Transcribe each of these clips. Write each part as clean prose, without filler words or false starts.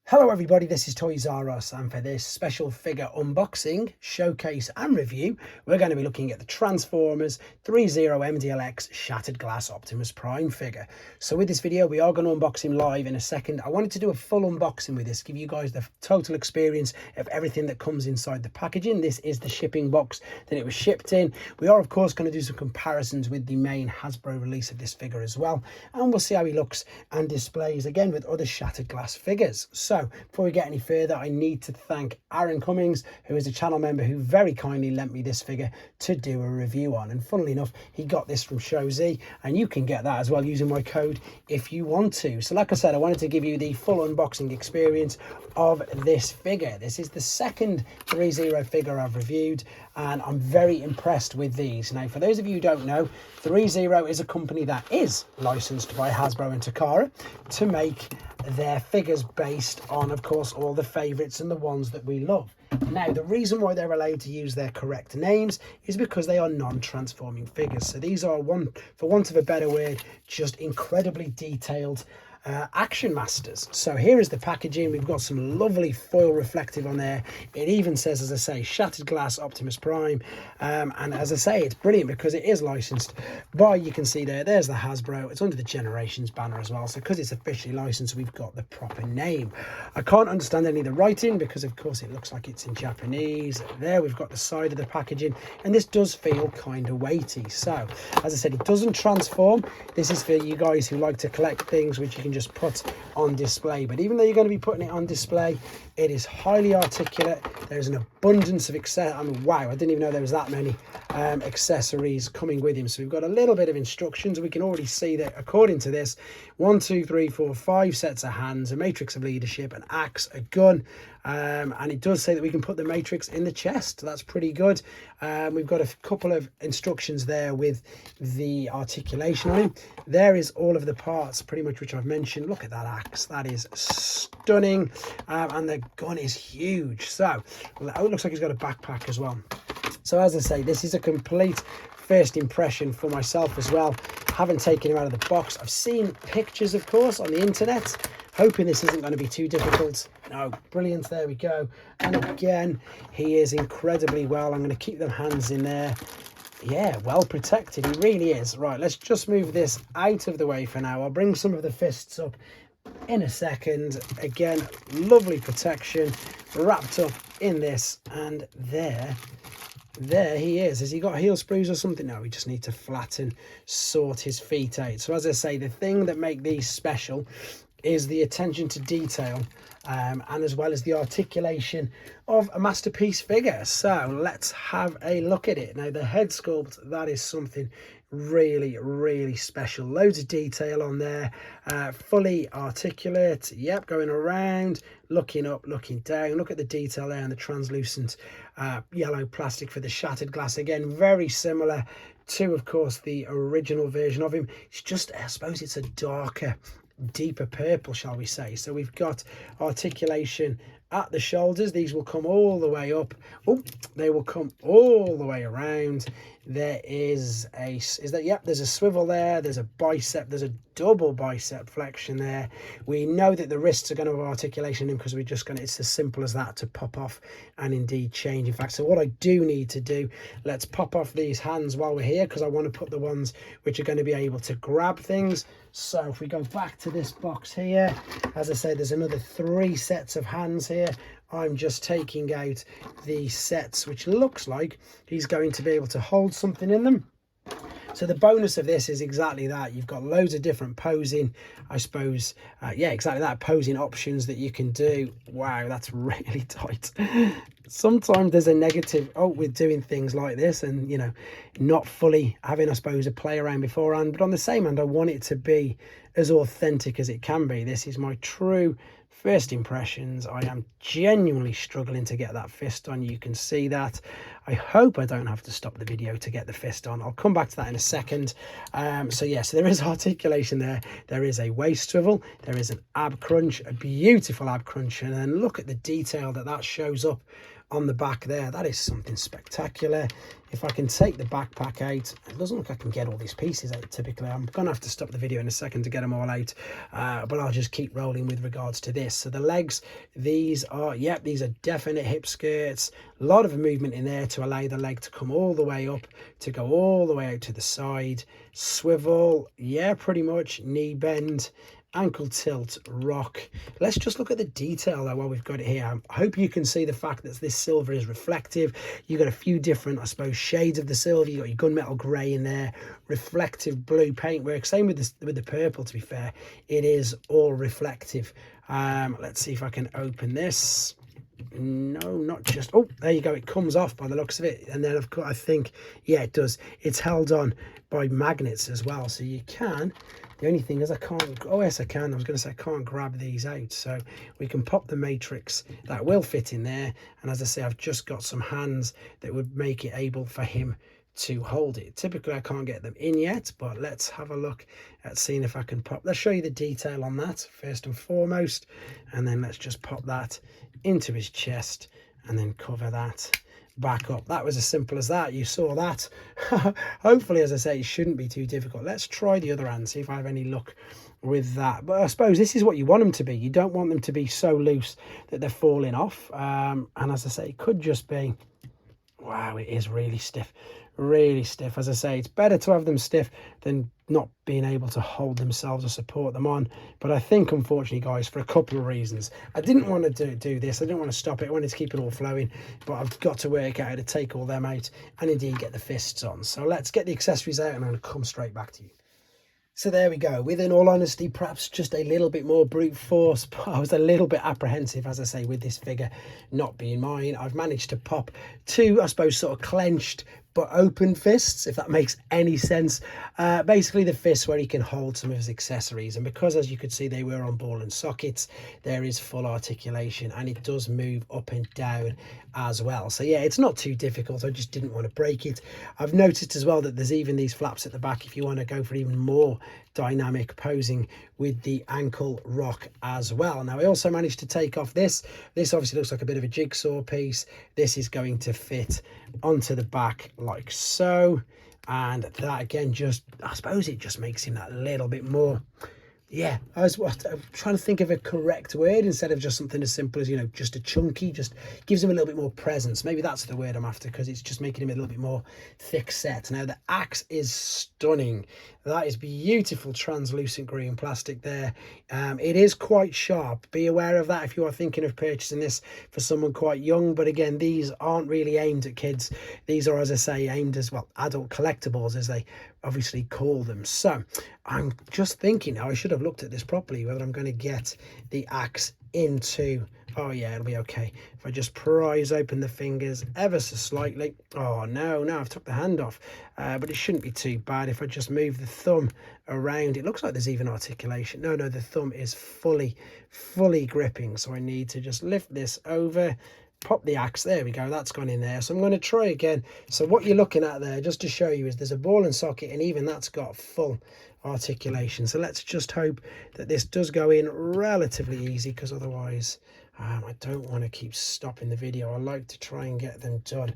Hello everybody, this is threezero, and for this special figure unboxing, showcase and review, we're going to be looking at the Transformers threezero MDLX Shattered Glass Optimus Prime figure. So with this video, we are going to unbox him live in a second. I wanted to do a full unboxing with this, give you guys the total experience of everything that comes inside the packaging. This is the shipping box that it was shipped in. We are of course going to do some comparisons with the main Hasbro release of this figure as well, and we'll see how he looks and displays again with other Shattered Glass figures. So before we get any further, I need to thank Aaron Cummings, who is a channel member who very kindly lent me this figure to do a review on. And funnily enough, he got this from Show Z, and you can get that as well using my code if you want to. So like I said, I wanted to give you the full unboxing experience of this figure. This is the second threezero figure I've reviewed, and I'm very impressed with these. Now, for those of you who don't know, threezero is a company that is licensed by Hasbro and Takara to make their figures based on, of course, all the favorites and the ones that we love. Now, the reason why they're allowed to use their correct names is because they are non-transforming figures. So these are, for want of a better word, just incredibly detailed action masters. So here is the packaging. We've got some lovely foil reflective on there. It even says, as I say, Shattered Glass Optimus Prime, and as I say, it's brilliant because it is licensed by, you can see there's the Hasbro. It's under the Generations banner as well, so because it's officially licensed, we've got the proper name. I can't understand any of the writing because of course it looks like it's in Japanese. There we've got the side of the packaging, and this does feel kind of weighty. So as I said, it doesn't transform. This is for you guys who like to collect things which you can just put on display. But even though you're going to be putting it on display, it is highly articulate. There's an abundance of wow, I didn't even know there was that many accessories coming with him. So we've got a little bit of instructions. We can already see that according to this, 5 sets of hands, a matrix of leadership, an axe, a gun, and it does say that we can put the matrix in the chest. That's pretty good. We've got a couple of instructions there with the articulation on him. There is all of the parts pretty much which I've mentioned. Look at that axe, that is stunning, and the gun is huge. So it looks like he's got a backpack as well. So as I say, this is a complete first impression for myself as well. Haven't taken him out of the box. I've seen pictures, of course, on the internet, hoping this isn't going to be too difficult. No, brilliant, there we go. And again, he is incredibly well. I'm going to keep them hands in there. Yeah, well protected, he really is. Right, let's just move this out of the way for now. I'll bring some of the fists up in a second. Again, lovely protection wrapped up in this, and there he is. Has he got heel sprues or something? No, we just need to flatten, sort his feet out. So as I say, the thing that make these special is the attention to detail, and as well as the articulation of a masterpiece figure. So let's have a look at it. Now, the head sculpt, that is something really special. Loads of detail on there, fully articulate. Yep, going around, looking up, looking down. Look at the detail there and the translucent yellow plastic for the shattered glass. Again, very similar to, of course, the original version of him. It's just, I suppose it's a darker, deeper purple, shall we say. So we've got articulation at the shoulders. These will come all the way up. Oh, they will come all the way around. There is there's a swivel there, there's a bicep, there's a double bicep flexion there. We know that the wrists are going to have articulation in because we're just going to, it's as simple as that, to pop off and indeed change. In fact, so what I do need to do, let's pop off these hands while we're here, because I want to put the ones which are going to be able to grab things. So if we go back to this box here, as I say, there's another 3 sets of hands here. I'm just taking out the sets which looks like he's going to be able to hold something in them. So the bonus of this is exactly that. You've got loads of different posing, I suppose, yeah, exactly that, posing options that you can do. Wow, that's really tight. Sometimes there's a negative, with doing things like this and, you know, not fully having, I suppose, a play around beforehand. But on the same hand, I want it to be as authentic as it can be. This is my true first impressions. I am genuinely struggling to get that fist on. You can see that. I hope I don't have to stop the video to get the fist on. I'll come back to that in a second. So yes, there is articulation there. There is a waist swivel. There is an ab crunch, a beautiful ab crunch. And then look at the detail that shows up on the back there. That is something spectacular. If I can take the backpack out, it doesn't look like I can get all these pieces out typically. I'm gonna have to stop the video in a second to get them all out, but I'll just keep rolling with regards to this. So the legs, these are, yep, these are definite hip skirts. A lot of movement in there to allow the leg to come all the way up, to go all the way out to the side. Swivel, yeah, pretty much. Knee bend, ankle tilt, rock. Let's just look at the detail though while we've got it here. I hope you can see the fact that this silver is reflective. You've got a few different, I suppose, shades of the silver. You've got your gunmetal grey in there, reflective blue paintwork. Same with the purple, to be fair. It is all reflective. Let's see if I can open this. No, not just, oh, there you go, it comes off by the looks of it. And then of course I think, yeah, it does, it's held on by magnets as well, so you can, the only thing is I can't, oh yes I can, I was going to say I can't grab these out, so we can pop the matrix that will fit in there. And as I say, I've just got some hands that would make it able for him to hold it. Typically I can't get them in yet, but let's have a look at seeing if I can pop, let's show you the detail on that first and foremost, and then let's just pop that into his chest and then cover that back up. That was as simple as that. You saw that. Hopefully, as I say, it shouldn't be too difficult. Let's try the other hand, see if I have any luck with that. But I suppose this is what you want them to be. You don't want them to be so loose that they're falling off, and as I say, it could just be, wow, it is really stiff, really stiff. As I say, it's better to have them stiff than not being able to hold themselves or support them on. But I think, unfortunately, guys, for a couple of reasons, I didn't want to do this. I didn't want to stop it. I wanted to keep it all flowing, but I've got to work out how to take all them out and indeed get the fists on. So let's get the accessories out and I'm going to come straight back to you. So there we go. With, in all honesty, perhaps just a little bit more brute force, but I was a little bit apprehensive, as I say, with this figure not being mine. I've managed to pop two, I suppose, sort of clenched but open fists, if that makes any sense. Basically the fists where he can hold some of his accessories, and because, as you could see, they were on ball and sockets, there is full articulation and it does move up and down as well. So yeah, it's not too difficult. I just didn't want to break it. I've noticed as well that there's even these flaps at the back if you want to go for even more dynamic posing with the ankle rock as well. Now I also managed to take off this obviously looks like a bit of a jigsaw piece. This is going to fit onto the back like so, and that again, just, I suppose it just makes him that little bit more, yeah, I'm trying to think of a correct word instead of just something as simple as, you know, just a chunky, just gives him a little bit more presence. Maybe that's the word I'm after, because it's just making him a little bit more thick set. Now the axe is stunning. That is beautiful translucent green plastic there. It is quite sharp. Be aware of that if you are thinking of purchasing this for someone quite young. But again, these aren't really aimed at kids. These are, as I say, aimed as, well, adult collectibles, as they obviously call them. So I'm just thinking now, I should have looked at this properly, whether I'm going to get the axe into, oh yeah, it'll be okay if I just prise open the fingers ever so slightly. Oh no, I've took the hand off, but it shouldn't be too bad if I just move the thumb around. It looks like there's even articulation. No, the thumb is fully gripping, so I need to just lift this over, pop the axe, there we go, that's gone in there. So I'm going to try again. So what you're looking at there, just to show you, is there's a ball and socket, and even that's got full articulation. So let's just hope that this does go in relatively easy, because otherwise I don't want to keep stopping the video. I like to try and get them done,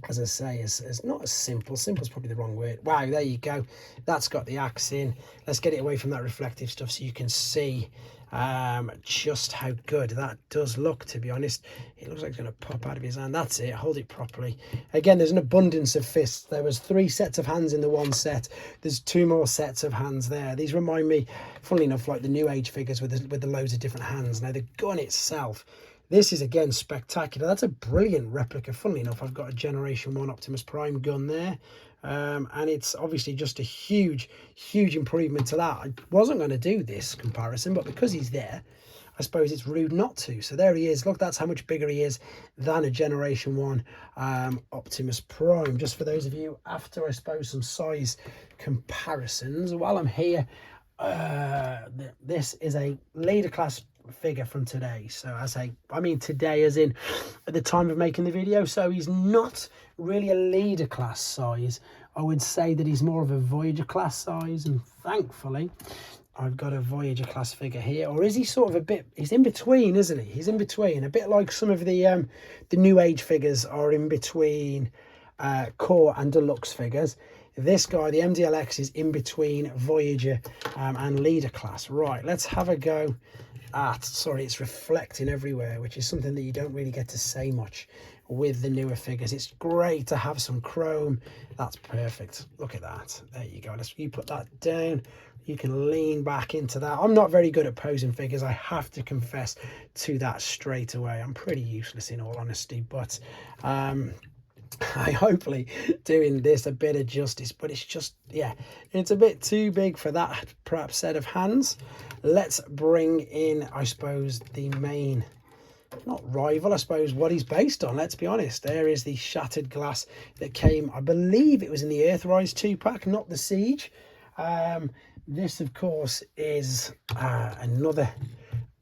as I say, is not as simple. Simple is probably the wrong word. Wow, there you go, that's got the axe in. Let's get it away from that reflective stuff so you can see just how good that does look. To be honest, it looks like it's going to pop out of his hand. That's it, hold it properly. Again, there's an abundance of fists. There was 3 sets of hands in the one set. There's 2 more sets of hands there. These remind me, funnily enough, like the new age figures with the loads of different hands. Now the gun itself, this is again spectacular. That's a brilliant replica. Funnily enough, I've got a Generation 1 Optimus Prime gun there. And it's obviously just a huge improvement to that. I wasn't going to do this comparison, but because he's there, I suppose it's rude not to. So there he is. Look, that's how much bigger he is than a Generation 1 Optimus Prime. Just for those of you after, I suppose, some size comparisons. While I'm here, this is a leader class figure from today. So I mean today as in at the time of making the video. So he's not really a leader class size. I would say that he's more of a Voyager class size, and thankfully I've got a Voyager class figure here, or is he sort of a bit, he's in between, isn't he? He's in between, a bit like some of the new age figures are in between core and deluxe figures. This guy, the MDLX, is in between Voyager and leader class. Right, let's have a go at, sorry, it's reflecting everywhere, which is something that you don't really get to say much with the newer figures. It's great to have some chrome. That's perfect. Look at that. There you go. You put that down. You can lean back into that. I'm not very good at posing figures. I have to confess to that straight away. I'm pretty useless in all honesty, but I hopefully doing this a bit of justice, but it's just, yeah, it's a bit too big for that perhaps set of hands. Let's bring in, I suppose, the main, not rival, I suppose, what he's based on. Let's be honest. There is the shattered glass that came, I believe it was in the Earthrise 2-pack, not the Siege. This, of course, is another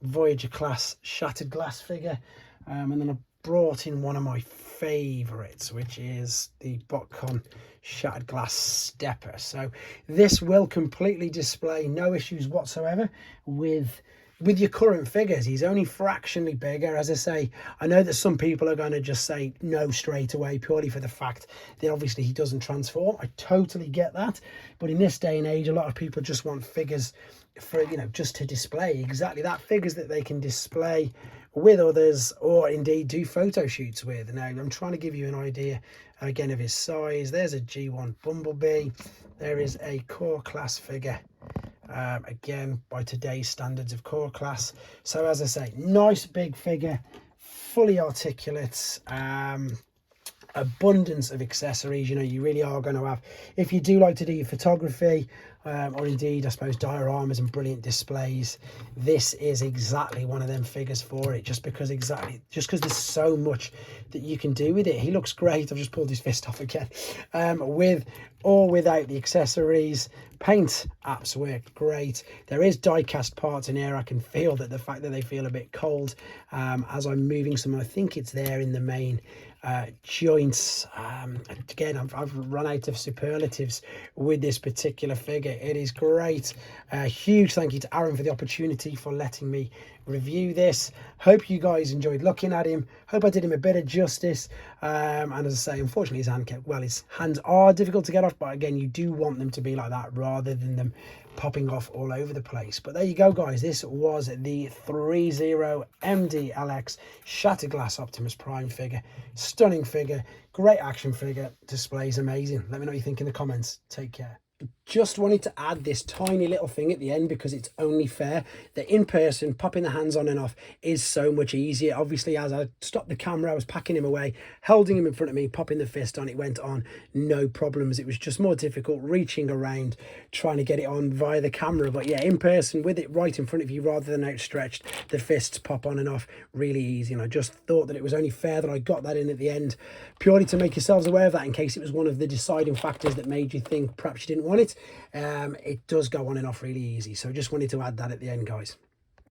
Voyager class shattered glass figure. And then I brought in one of my favourites, which is the Botcon shattered glass stepper. So this will completely display, no issues whatsoever with your current figures. He's only fractionally bigger. As I say, I know that some people are going to just say no straight away purely for the fact that obviously he doesn't transform. I totally get that, but in this day and age, a lot of people just want figures for, you know, just to display exactly that, figures that they can display with others or indeed do photo shoots with. Now I'm trying to give you an idea again of his size. There's a G1 Bumblebee. There is a core class figure, again by today's standards of core class. So as I say, nice big figure, fully articulate, abundance of accessories. You know, you really are going to have, if you do like to do your photography, or indeed I suppose dioramas and brilliant displays, this is exactly one of them figures for it, just because there's so much that you can do with it. He looks great. I've just pulled his fist off again. With or without the accessories, paint apps work great. There is die cast parts in here. I can feel that the fact that they feel a bit cold as I'm moving some. I think it's there in the main joints. Again, I've run out of superlatives with this particular figure. It is great. Huge thank you to Aaron for the opportunity for letting me review this. Hope you guys enjoyed looking at him. Hope I did him a bit of justice. And as I say, unfortunately his hands are difficult to get off, but again, you do want them to be like that rather than them popping off all over the place. But there you go, guys. This was the threezero MDLX shattered glass Optimus Prime figure. Stunning figure, great action figure, displays amazing. Let me know what you think in the comments. Take care. Just wanted to add this tiny little thing at the end because it's only fair that in person popping the hands on and off is so much easier. Obviously, as I stopped the camera, I was packing him away, holding him in front of me, popping the fist on, it went on, no problems. It was just more difficult reaching around trying to get it on via the camera. But yeah, in person with it right in front of you rather than outstretched, the fists pop on and off really easy. And I just thought that it was only fair that I got that in at the end, purely to make yourselves aware of that in case it was one of the deciding factors that made you think perhaps you didn't want it. It does go on and off really easy. So just wanted to add that at the end, guys.